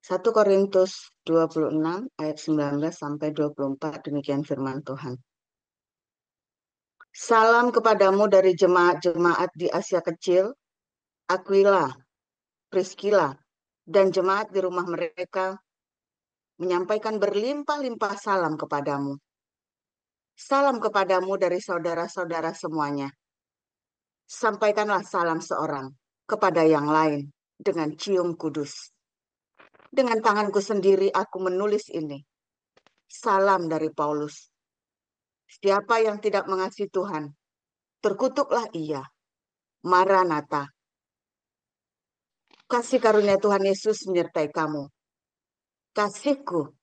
1 Korintus 26 ayat 19 sampai 24, demikian firman Tuhan. Salam kepadamu dari jemaat-jemaat di Asia Kecil, Aquila, Priscilla, dan jemaat di rumah mereka menyampaikan berlimpah-limpah salam kepadamu. Salam kepadamu dari saudara-saudara semuanya. Sampaikanlah salam seorang kepada yang lain dengan cium kudus. Dengan tanganku sendiri aku menulis ini. Salam dari Paulus. Siapa yang tidak mengasihi Tuhan, terkutuklah ia. Maranatha. Kasih karunia Tuhan Yesus menyertai kamu. Kasihku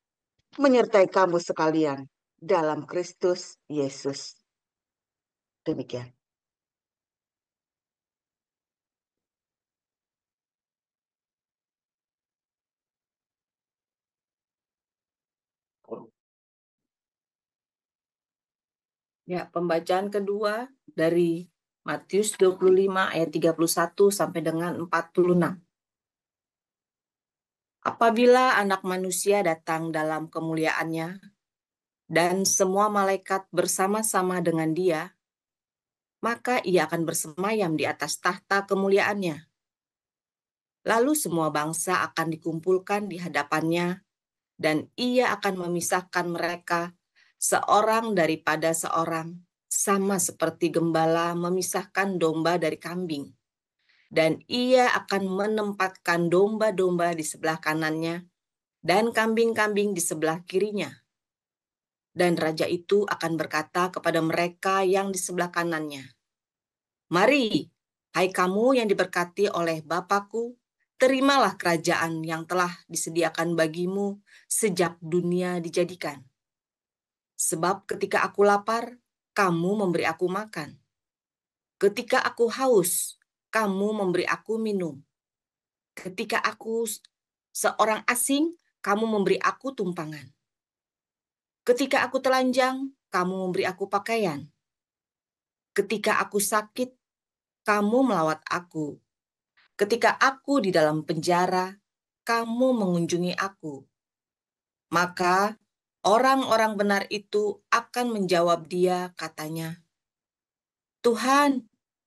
menyertai kamu sekalian dalam Kristus Yesus. Demikian. Ya, pembacaan kedua dari Matius 25 ayat 31 sampai dengan 46. Apabila Anak Manusia datang dalam kemuliaannya dan semua malaikat bersama-sama dengan Dia, maka Ia akan bersemayam di atas tahta kemuliaannya. Lalu semua bangsa akan dikumpulkan di hadapannya, dan Ia akan memisahkan mereka seorang daripada seorang, sama seperti gembala memisahkan domba dari kambing. Dan Ia akan menempatkan domba-domba di sebelah kanannya dan kambing-kambing di sebelah kirinya. Dan raja itu akan berkata kepada mereka yang di sebelah kanannya, "Mari, hai kamu yang diberkati oleh Bapa-Ku, terimalah kerajaan yang telah disediakan bagimu sejak dunia dijadikan. Sebab ketika aku lapar, kamu memberi aku makan. Ketika aku haus, kamu memberi aku minum. Ketika aku seorang asing, kamu memberi aku tumpangan. Ketika aku telanjang, kamu memberi aku pakaian. Ketika aku sakit, kamu melawat aku. Ketika aku di dalam penjara, kamu mengunjungi aku." Maka orang-orang benar itu akan menjawab dia, katanya, "Tuhan,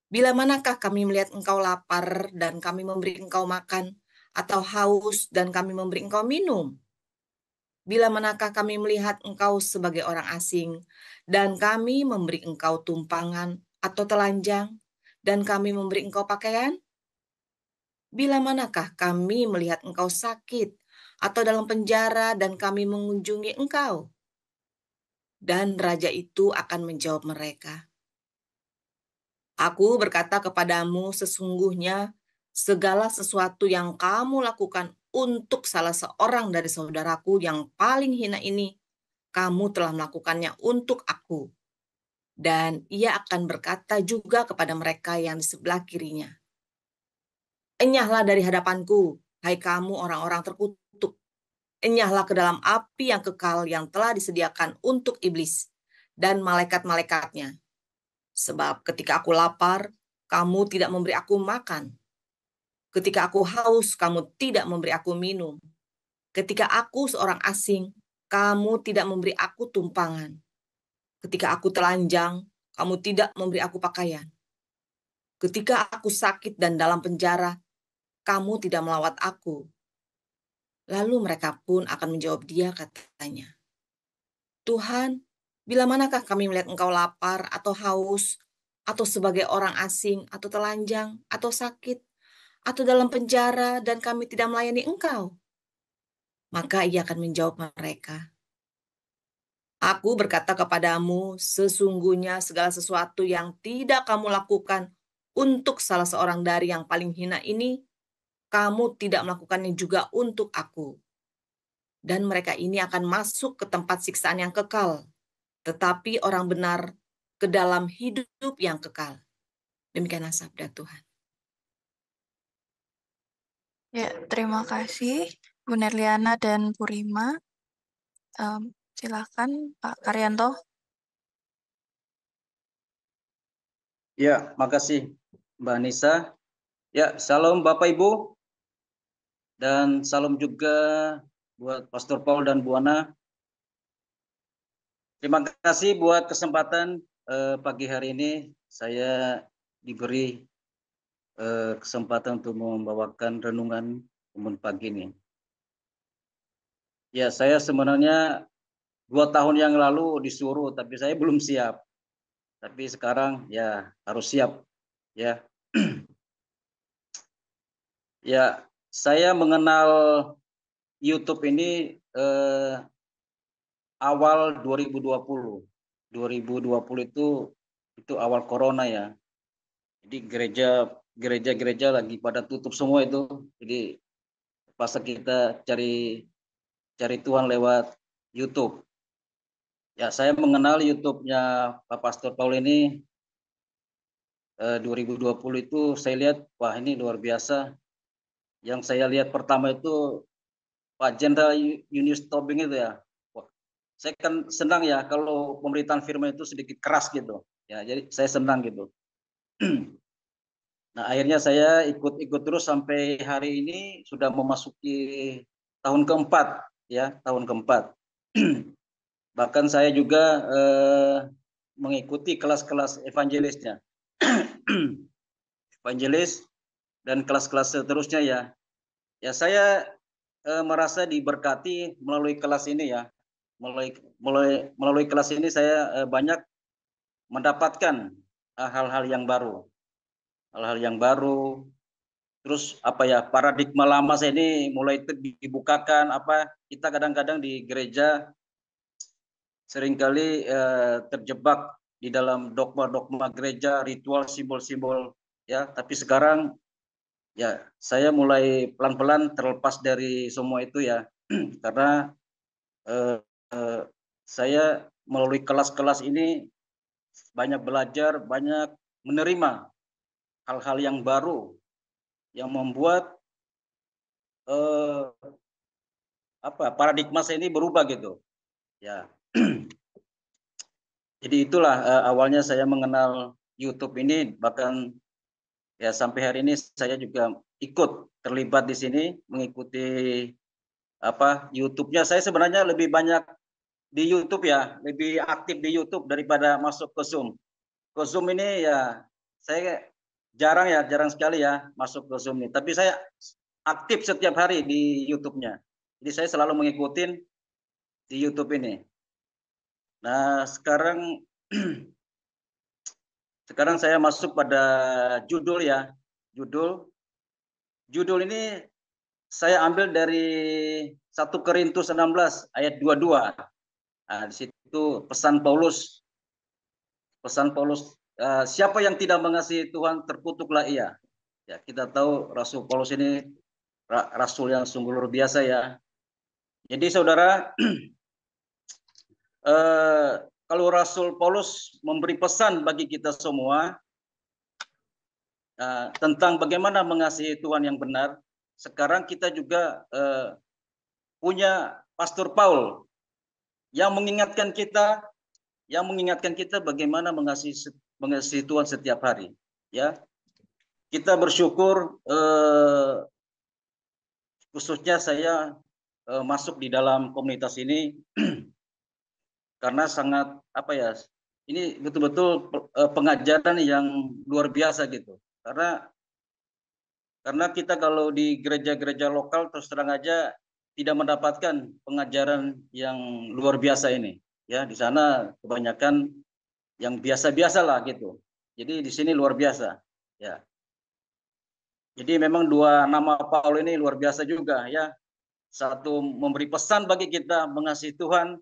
bila manakah kami melihat Engkau lapar dan kami memberi Engkau makan, atau haus dan kami memberi Engkau minum? Bila manakah kami melihat Engkau sebagai orang asing dan kami memberi Engkau tumpangan atau telanjang dan kami memberi Engkau pakaian? Bila manakah kami melihat Engkau sakit atau dalam penjara dan kami mengunjungi Engkau?" Dan raja itu akan menjawab mereka, "Aku berkata kepadamu, sesungguhnya segala sesuatu yang kamu lakukan untuk salah seorang dari saudaraku yang paling hina ini, kamu telah melakukannya untuk aku." Dan ia akan berkata juga kepada mereka yang di sebelah kirinya, "Enyahlah dari hadapanku, hai kamu orang-orang terkutuk. Enyahlah ke dalam api yang kekal yang telah disediakan untuk iblis dan malaikat-malaikatnya. Sebab ketika aku lapar, kamu tidak memberi aku makan. Ketika aku haus, kamu tidak memberi aku minum. Ketika aku seorang asing, kamu tidak memberi aku tumpangan. Ketika aku telanjang, kamu tidak memberi aku pakaian. Ketika aku sakit dan dalam penjara, kamu tidak melawat aku." Lalu mereka pun akan menjawab dia, katanya, "Tuhan, bila manakah kami melihat Engkau lapar atau haus, atau sebagai orang asing, atau telanjang, atau sakit, atau dalam penjara, dan kami tidak melayani Engkau?" Maka ia akan menjawab mereka, "Aku berkata kepadamu, sesungguhnya segala sesuatu yang tidak kamu lakukan untuk salah seorang dari yang paling hina ini, kamu tidak melakukannya juga untuk aku." Dan mereka ini akan masuk ke tempat siksaan yang kekal, tetapi orang benar ke dalam hidup yang kekal. Demikianlah sabda Tuhan. Ya, terima kasih Bu Nerliana dan Bu Rima. Silakan Pak Karyanto. Ya, makasih Mbak Nisa. Ya, salam Bapak Ibu. Dan salam juga buat Pastor Paul dan Bu Ana. Terima kasih buat kesempatan pagi hari ini saya diberi kesempatan untuk membawakan renungan pagi ini. Ya, saya sebenarnya 2 tahun yang lalu disuruh, tapi saya belum siap. Tapi sekarang ya harus siap, ya. Ya, saya mengenal YouTube ini awal 2020. 2020 itu awal corona ya. Jadi gereja-gereja lagi pada tutup semua itu. Jadi pas kita cari Tuhan lewat YouTube. Ya, saya mengenal YouTube-nya Pak Pastor Paul ini 2020 itu saya lihat, wah ini luar biasa. Yang saya lihat pertama itu Pak Jenderal Yunus Tobing itu ya. Wah, saya kan senang ya kalau pemberitaan firman itu sedikit keras gitu. Ya, jadi saya senang gitu. Nah, akhirnya saya ikut terus sampai hari ini sudah memasuki tahun keempat, ya, tahun keempat. Bahkan saya juga mengikuti kelas-kelas evangelisnya. Evangelis dan kelas-kelas seterusnya ya. Ya, saya merasa diberkati melalui kelas ini ya. Melalui kelas ini saya banyak mendapatkan hal-hal yang baru. Hal-hal yang baru. Terus apa ya, paradigma lama saya ini mulai dibukakan. Apa kita kadang-kadang di gereja seringkali terjebak di dalam dogma-dogma gereja, ritual, simbol-simbol ya. Tapi sekarang ya saya mulai pelan-pelan terlepas dari semua itu ya. Karena saya melalui kelas-kelas ini banyak belajar, banyak menerima hal-hal yang baru yang membuat paradigma saya ini berubah gitu. Ya. Jadi itulah awalnya saya mengenal YouTube ini, bahkan ya sampai hari ini saya juga ikut terlibat di sini mengikuti YouTube-nya. Saya sebenarnya lebih banyak di YouTube ya, lebih aktif di YouTube daripada masuk ke Zoom. Ke Zoom ini ya saya jarang sekali ya masuk ke Zoom ini. Tapi saya aktif setiap hari di YouTube-nya. Jadi saya selalu mengikuti di YouTube ini. Nah, sekarang saya masuk pada judul ya. Judul ini saya ambil dari 1 Korintus 16 ayat 22. Nah, di situ pesan Paulus, siapa yang tidak mengasihi Tuhan terkutuklah ia. Ya, kita tahu Rasul Paulus ini rasul yang sungguh luar biasa ya. Jadi saudara, kalau Rasul Paulus memberi pesan bagi kita semua tentang bagaimana mengasihi Tuhan yang benar, sekarang kita juga punya Pastor Paul yang mengingatkan kita bagaimana mengasihi Tuhan setiap hari. Ya, kita bersyukur khususnya saya masuk di dalam komunitas ini karena sangat ini betul-betul pengajaran yang luar biasa gitu. Karena kita kalau di gereja-gereja lokal terus terang aja tidak mendapatkan pengajaran yang luar biasa ini. Ya, di sana kebanyakan yang biasa-biasa lah gitu. Jadi di sini luar biasa. Ya. Jadi memang dua nama Paul ini luar biasa juga ya. Satu memberi pesan bagi kita mengasihi Tuhan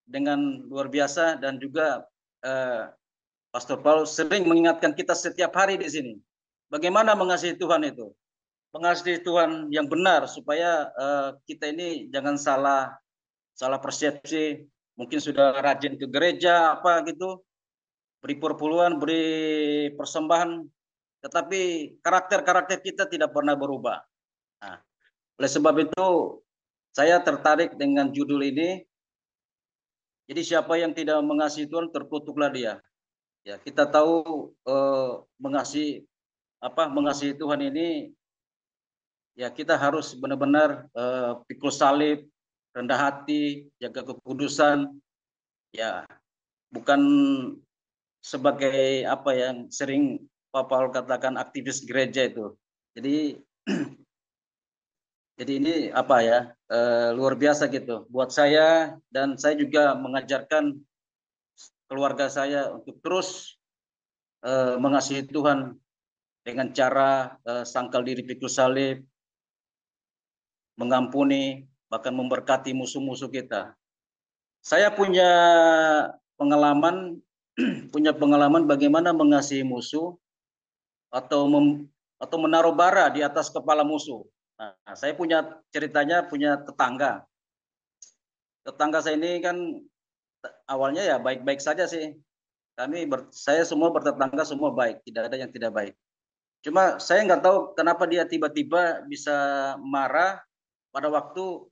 dengan luar biasa, dan juga Pastor Paul sering mengingatkan kita setiap hari di sini. Bagaimana mengasihi Tuhan itu? Mengasihi Tuhan yang benar supaya kita ini jangan salah persepsi. Mungkin sudah rajin ke gereja gitu, beri perpuluhan, beri persembahan, tetapi karakter kita tidak pernah berubah. Nah, oleh sebab itu saya tertarik dengan judul ini. Jadi siapa yang tidak mengasihi Tuhan terkutuklah dia. Ya, kita tahu mengasihi Tuhan ini ya kita harus benar-benar pikul salib, rendah hati, jaga kekudusan, ya bukan sebagai apa yang sering Pak Paul katakan aktivis gereja itu. Jadi jadi ini apa ya, luar biasa gitu buat saya, dan saya juga mengajarkan keluarga saya untuk terus mengasihi Tuhan dengan cara sangkal diri pikul salib, mengampuni, bahkan memberkati musuh-musuh kita. Saya punya pengalaman punya pengalaman bagaimana mengasihi musuh atau atau menaruh bara di atas kepala musuh. Nah, saya punya ceritanya, punya tetangga. Tetangga saya ini kan awalnya ya baik-baik saja sih. Saya semua bertetangga semua baik, tidak ada yang tidak baik. Cuma saya nggak tahu kenapa dia tiba-tiba bisa marah pada waktu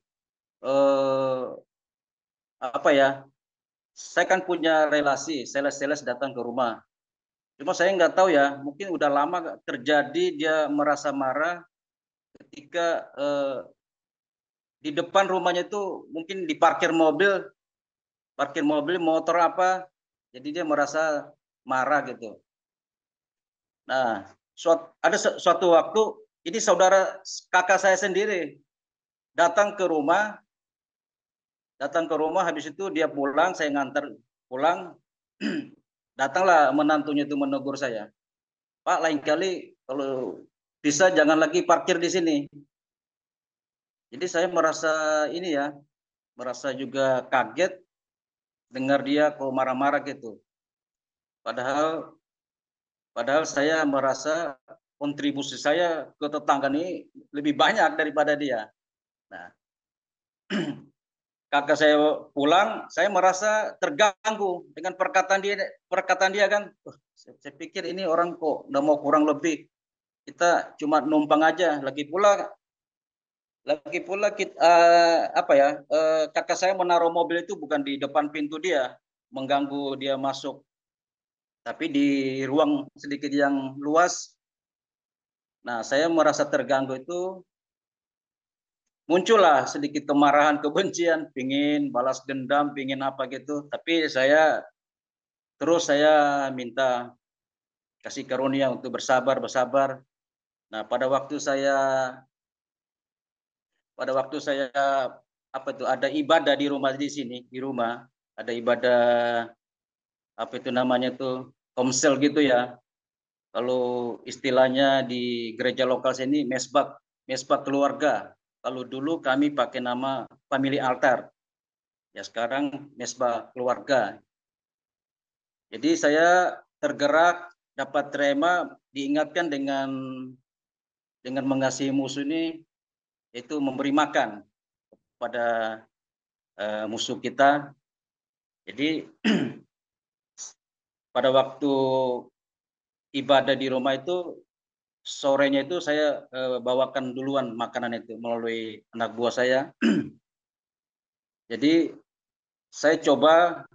apa ya? Saya kan punya relasi, sales-sales datang ke rumah. Cuma saya nggak tahu ya, mungkin udah lama terjadi dia merasa marah ketika di depan rumahnya itu mungkin diparkir mobil, motor apa, jadi dia merasa marah gitu. Nah, ada suatu waktu ini kakak saya sendiri datang ke rumah, habis itu dia pulang, saya nganter pulang, datanglah menantunya itu menegur saya, Pak, lain kali kalau bisa jangan lagi parkir di sini. Jadi saya merasa juga kaget dengar dia kok marah-marah gitu. Padahal saya merasa kontribusi saya ke tetangga ini lebih banyak daripada dia. Nah, kakak saya pulang, saya merasa terganggu dengan perkataan dia kan. Saya pikir ini orang kok udah mau kurang lebih kita cuma numpang aja. Lagi pula kita, kakak saya menaruh mobil itu bukan di depan pintu dia, mengganggu dia masuk, tapi di ruang sedikit yang luas. Nah, saya merasa terganggu itu, muncullah sedikit kemarahan, kebencian, pingin balas dendam, pingin apa gitu. Tapi saya minta kasih karunia untuk bersabar. Nah, pada waktu saya ada ibadah di rumah ada ibadah apa itu namanya tuh komsel gitu ya. Kalau istilahnya di gereja lokal sini mesbah keluarga. Kalau dulu kami pakai nama family altar. Ya sekarang mesbah keluarga. Jadi saya tergerak, dapat terima, diingatkan dengan mengasihi musuh ini, yaitu memberi makan kepada musuh kita. Jadi pada waktu ibadah di rumah itu, sorenya itu saya bawakan duluan makanan itu melalui anak buah saya. Jadi saya coba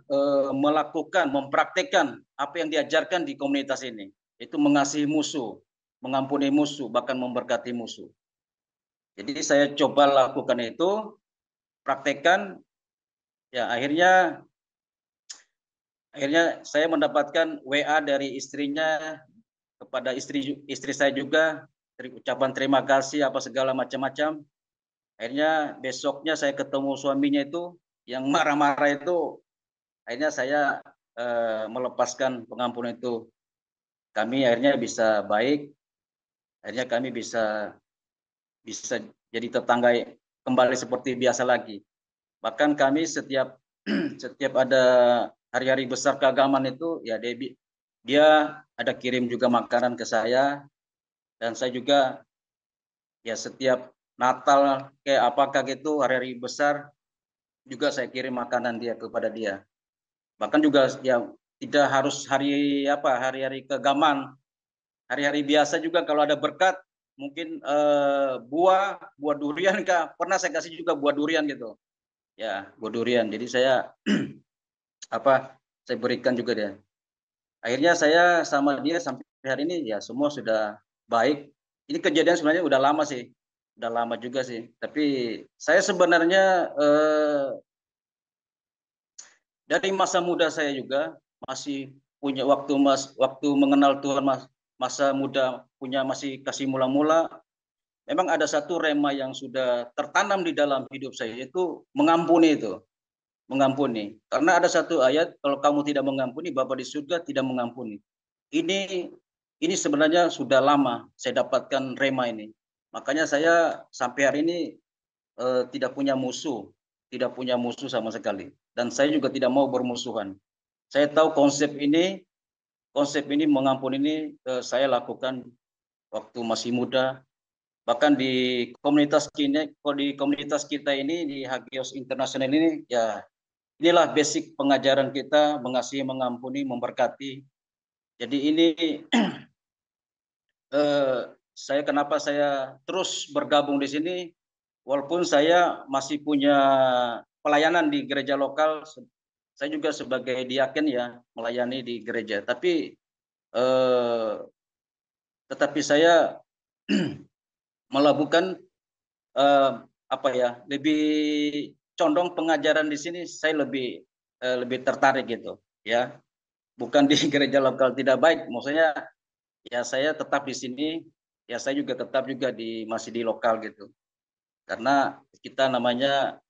mempraktekkan apa yang diajarkan di komunitas ini, itu mengasihi musuh, mengampuni musuh, bahkan memberkati musuh. Jadi saya coba lakukan itu, praktekkan, ya akhirnya saya mendapatkan WA dari istrinya kepada istri saya juga, ucapan terima kasih apa segala macam-macam. Akhirnya besoknya saya ketemu suaminya itu yang marah-marah itu, akhirnya saya melepaskan pengampunan itu. Kami akhirnya bisa baik, akhirnya kami bisa jadi tetangga kembali seperti biasa lagi. Bahkan kami setiap ada hari-hari besar keagamaan itu, ya dia ada kirim juga makanan ke saya, dan saya juga ya setiap Natal kayak apakah gitu, hari-hari besar juga saya kirim makanan kepada dia. Bahkan juga ya tidak harus hari-hari keagamaan, hari-hari biasa juga kalau ada berkat, mungkin buah durian kah, pernah saya kasih juga buah durian gitu. Ya, buah durian. Jadi saya saya berikan juga dia. Akhirnya saya sama dia sampai hari ini ya semua sudah baik. Ini kejadian sebenarnya udah lama sih. udah lama juga sih. Tapi saya sebenarnya dari masa muda saya juga masih punya waktu mengenal Tuhan, masa muda punya masih kasih mula-mula. Memang ada satu rema yang sudah tertanam di dalam hidup saya, yaitu mengampuni itu. Mengampuni. Karena ada satu ayat, kalau kamu tidak mengampuni, Bapa di surga tidak mengampuni. Ini sebenarnya sudah lama saya dapatkan rema ini. Makanya saya sampai hari ini tidak punya musuh sama sekali. Dan saya juga tidak mau bermusuhan. Saya tahu konsep ini mengampuni ini saya lakukan waktu masih muda. Bahkan di komunitas kita ini di Hagios International ini, ya inilah basic pengajaran kita, mengasihi, mengampuni, memberkati. Jadi ini kenapa saya terus bergabung di sini, walaupun saya masih punya pelayanan di gereja lokal. Saya juga sebagai diaken ya melayani di gereja. Tetapi saya melakukan lebih condong pengajaran di sini. Saya lebih tertarik gitu ya, bukan di gereja lokal tidak baik, maksudnya ya saya tetap di sini, ya saya juga tetap juga masih di lokal gitu, karena kita namanya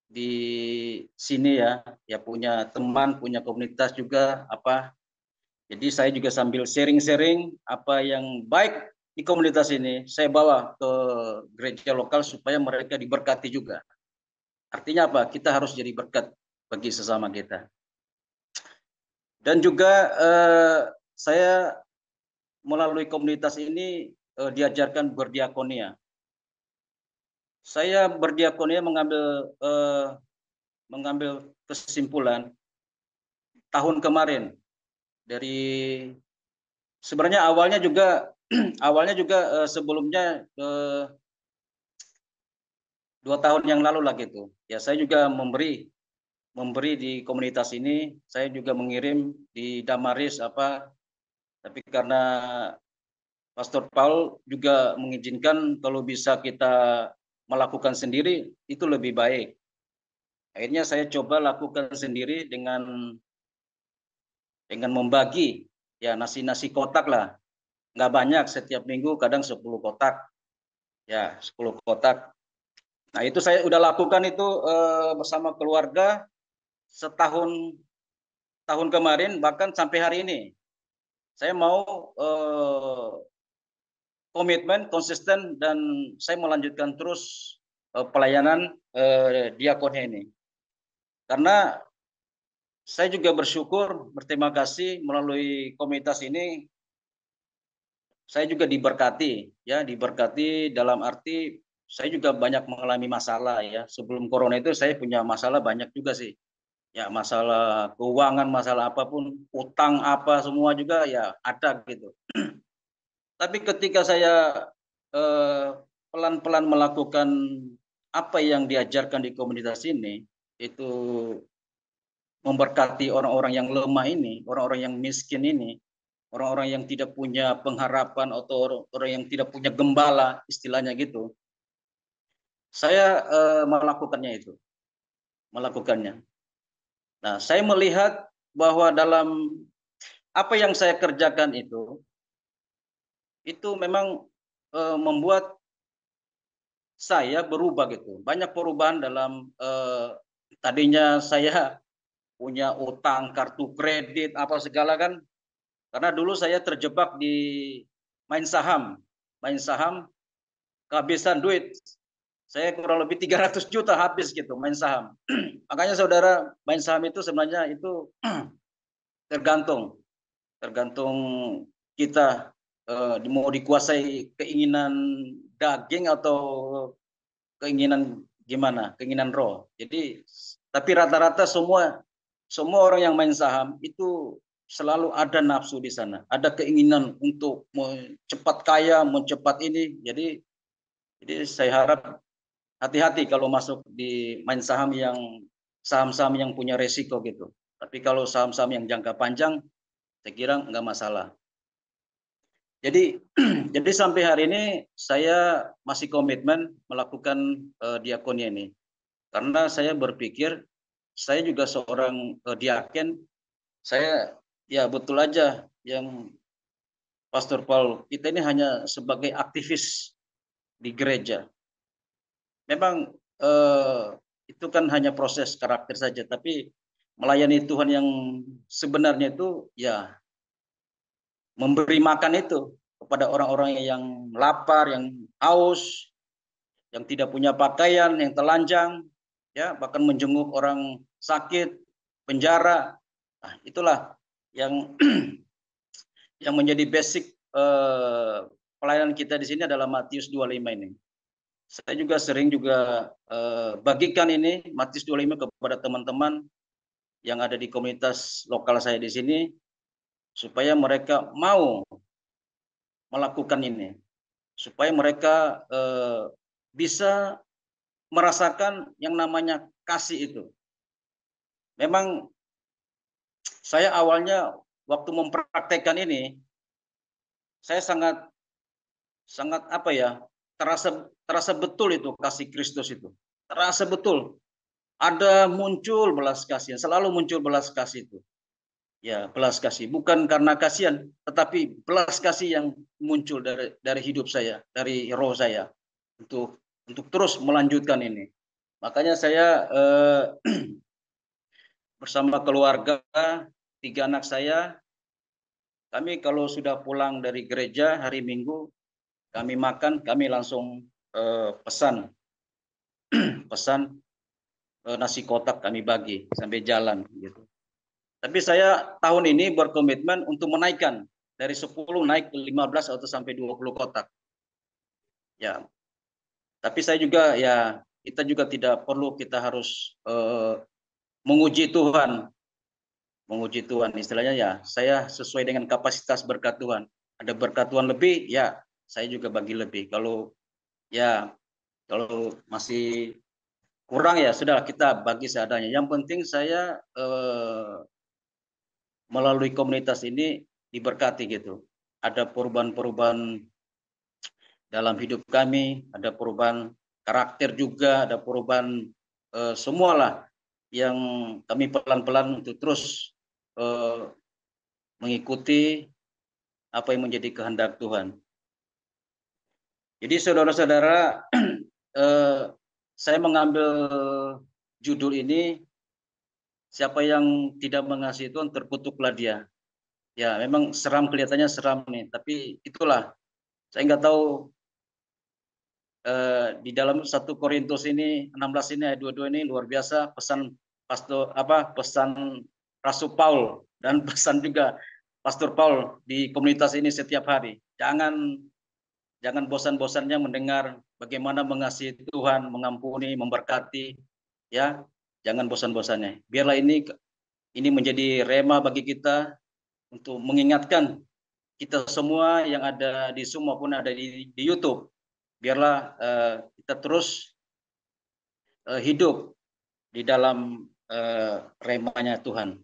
di sini ya punya teman, punya komunitas juga jadi saya juga sambil sharing apa yang baik di komunitas ini saya bawa ke gereja lokal supaya mereka diberkati juga. Artinya apa? Kita harus jadi berkat bagi sesama kita. Dan juga saya melalui komunitas ini diajarkan berdiakonia. Saya berdiakonia mengambil kesimpulan tahun kemarin dari sebenarnya awalnya juga sebelumnya 2 tahun yang lalu lah gitu. Ya saya juga memberi di komunitas ini, saya juga mengirim di Damaris tapi karena Pastor Paul juga mengizinkan kalau bisa kita melakukan sendiri itu lebih baik. Akhirnya saya coba lakukan sendiri dengan membagi ya nasi kotak lah. Nggak banyak, setiap minggu kadang 10 kotak. Ya, 10 kotak. Nah, itu saya udah lakukan itu bersama keluarga tahun kemarin, bahkan sampai hari ini. Saya mau komitmen, konsisten, dan saya melanjutkan terus pelayanan diakonnya ini. Karena saya juga bersyukur, berterima kasih melalui komunitas ini, saya juga diberkati dalam arti saya juga banyak mengalami masalah ya. Sebelum corona itu saya punya masalah banyak juga sih. Ya, masalah keuangan, masalah apapun, utang apa semua juga ya ada gitu. Tapi ketika saya pelan-pelan melakukan apa yang diajarkan di komunitas ini, itu memberkati orang-orang yang lemah ini, orang-orang yang miskin ini, orang-orang yang tidak punya pengharapan atau orang yang tidak punya gembala, istilahnya gitu. Saya melakukannya. Nah, saya melihat bahwa dalam apa yang saya kerjakan itu memang membuat saya berubah gitu. Banyak perubahan dalam tadinya saya punya utang, kartu kredit, apa segala kan. Karena dulu saya terjebak di main saham, kehabisan duit. Saya kurang lebih 300 juta habis gitu main saham. Makanya saudara, main saham itu sebenarnya itu tergantung kita mau dikuasai keinginan daging atau keinginan gimana, keinginan roh. Jadi tapi rata-rata semua orang yang main saham itu selalu ada nafsu di sana, ada keinginan untuk cepat kaya, cepat ini. Jadi saya harap hati-hati kalau masuk di main saham-saham yang punya resiko gitu. Tapi kalau saham-saham yang jangka panjang, saya kira nggak masalah. Jadi jadi sampai hari ini saya masih komitmen melakukan diakonia ini. Karena saya berpikir saya juga seorang diaken, saya ya betul aja yang Pastor Paul, kita ini hanya sebagai aktivis di gereja. Memang itu kan hanya proses karakter saja, tapi melayani Tuhan yang sebenarnya itu ya memberi makan itu kepada orang-orang yang lapar, yang haus, yang tidak punya pakaian, yang telanjang, ya bahkan menjenguk orang sakit, penjara. Nah, itulah yang yang menjadi basic pelayanan kita di sini adalah Matius 25 ini. Saya juga sering bagikan ini Matius 25 kepada teman-teman yang ada di komunitas lokal saya di sini supaya mereka mau melakukan ini, supaya mereka bisa merasakan yang namanya kasih itu. Memang saya awalnya waktu mempraktekkan ini, saya sangat terasa betul itu kasih Kristus itu. Terasa betul. Ada muncul belas kasihan, selalu muncul belas kasih itu. Ya, belas kasih bukan karena kasihan, tetapi belas kasih yang muncul dari hidup saya, dari roh saya untuk terus melanjutkan ini. Makanya saya bersama keluarga, 3 anak saya, kami kalau sudah pulang dari gereja hari Minggu, kami makan, kami langsung pesan nasi kotak kami bagi sampai jalan gitu. Tapi saya tahun ini berkomitmen untuk menaikkan dari 10 naik ke 15 atau sampai 20 kotak. Ya. Tapi saya juga ya kita juga tidak perlu kita harus menguji Tuhan. Menguji Tuhan istilahnya ya, saya sesuai dengan kapasitas berkat Tuhan. Ada berkat Tuhan lebih, ya saya juga bagi lebih. Kalau masih kurang ya sudah kita bagi seadanya. Yang penting saya melalui komunitas ini diberkati gitu. Ada perubahan-perubahan dalam hidup kami, ada perubahan karakter juga, ada perubahan semualah yang kami pelan-pelan untuk terus mengikuti apa yang menjadi kehendak Tuhan. Jadi saudara-saudara, saya mengambil judul ini, siapa yang tidak mengasihi Tuhan terkutuklah dia. Ya memang seram, kelihatannya seram nih, tapi itulah, saya nggak tahu di dalam 1 Korintus ini 16 ini ayat 22 ini luar biasa pesan pesan Rasul Paul dan pesan juga Pastor Paul di komunitas ini setiap hari. Jangan bosan-bosannya mendengar bagaimana mengasihi Tuhan, mengampuni, memberkati, ya. Jangan bosan-bosannya. Biarlah ini menjadi rema bagi kita untuk mengingatkan kita semua yang ada di Zoom maupun ada di YouTube. Biarlah kita terus hidup di dalam remanya Tuhan.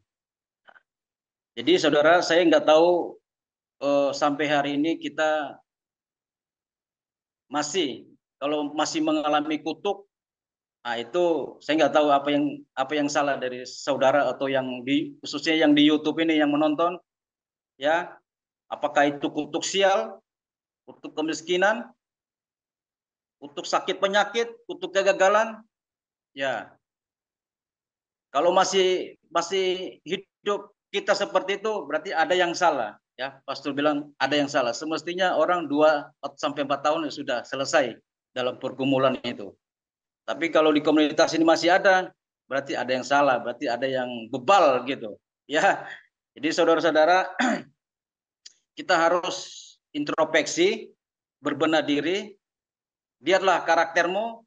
Jadi saudara, saya nggak tahu sampai hari ini kita kalau masih mengalami kutuk, nah itu saya nggak tahu apa yang salah dari saudara atau khususnya yang di YouTube ini yang menonton, ya, apakah itu kutuk sial, kutuk kemiskinan, kutuk sakit penyakit, kutuk kegagalan, ya. Kalau masih hidup kita seperti itu, berarti ada yang salah. Ya, Pastor bilang ada yang salah. Semestinya orang 2-4 tahun sudah selesai dalam pergumulan itu. Tapi kalau di komunitas ini masih ada, berarti ada yang salah, berarti ada yang bebal gitu. Ya, jadi saudara-saudara, kita harus introspeksi, berbenah diri. Lihatlah karaktermu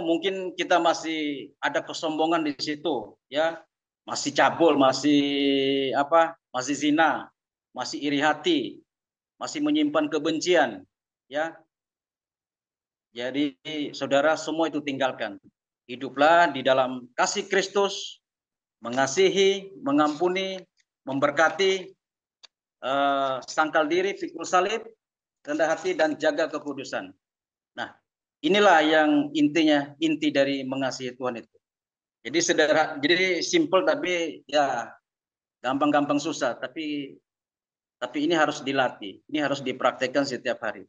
mungkin kita masih ada kesombongan di situ, ya. Masih cabul, masih zina, masih iri hati, masih menyimpan kebencian, ya. Jadi saudara, semua itu tinggalkan. Hiduplah di dalam kasih Kristus, mengasihi, mengampuni, memberkati, sangkal diri, pikul salib, rendah hati, dan jaga kekudusan. Nah, inilah yang inti dari mengasihi Tuhan itu. Jadi sederhana, jadi simple tapi ya gampang-gampang susah. Tapi ini harus dilatih, ini harus dipraktekkan setiap hari.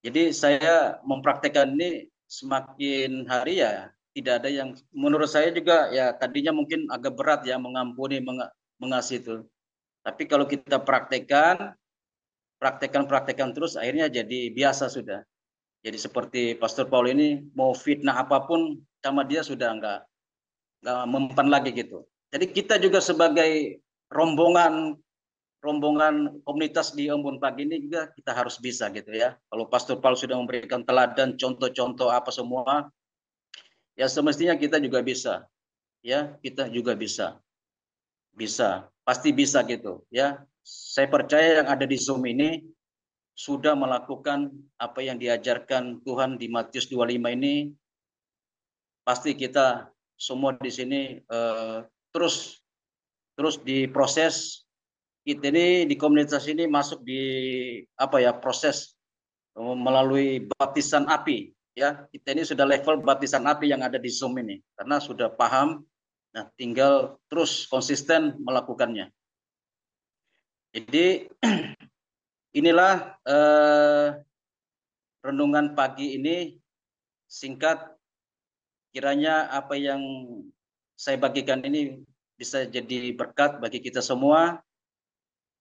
Jadi saya mempraktekkan ini semakin hari ya, tidak ada yang menurut saya juga ya tadinya mungkin agak berat ya mengampuni, mengasihi itu. Tapi kalau kita praktekkan terus akhirnya jadi biasa sudah. Jadi seperti Pastor Paul ini mau fitnah apapun sama dia sudah enggak mempan lagi gitu. Jadi kita juga sebagai rombongan komunitas di Embun Pagi ini juga kita harus bisa gitu ya. Kalau Pastor Paul sudah memberikan teladan, contoh-contoh apa semua, ya semestinya kita juga bisa. Ya, kita juga bisa. Pasti bisa gitu ya. Saya percaya yang ada di Zoom ini sudah melakukan apa yang diajarkan Tuhan di Matius 25 ini. Pasti kita semua di sini terus diproses. Kita ini di komunitas ini masuk di proses melalui baptisan api ya. Kita ini sudah level baptisan api yang ada di Zoom ini karena sudah paham. Nah, tinggal terus konsisten melakukannya. Jadi inilah renungan pagi ini singkat. Kiranya apa yang saya bagikan ini bisa jadi berkat bagi kita semua.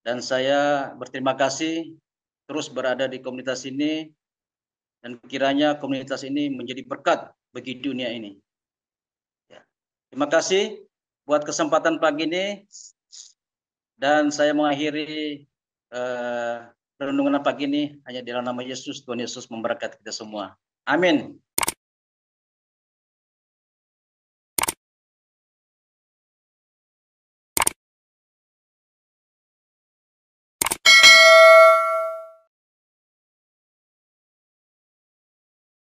Dan saya berterima kasih terus berada di komunitas ini. Dan kiranya komunitas ini menjadi berkat bagi dunia ini. Ya. Terima kasih buat kesempatan pagi ini. Dan saya mengakhiri renungan pagi ini hanya di dalam nama Yesus. Tuhan Yesus memberkati kita semua. Amin.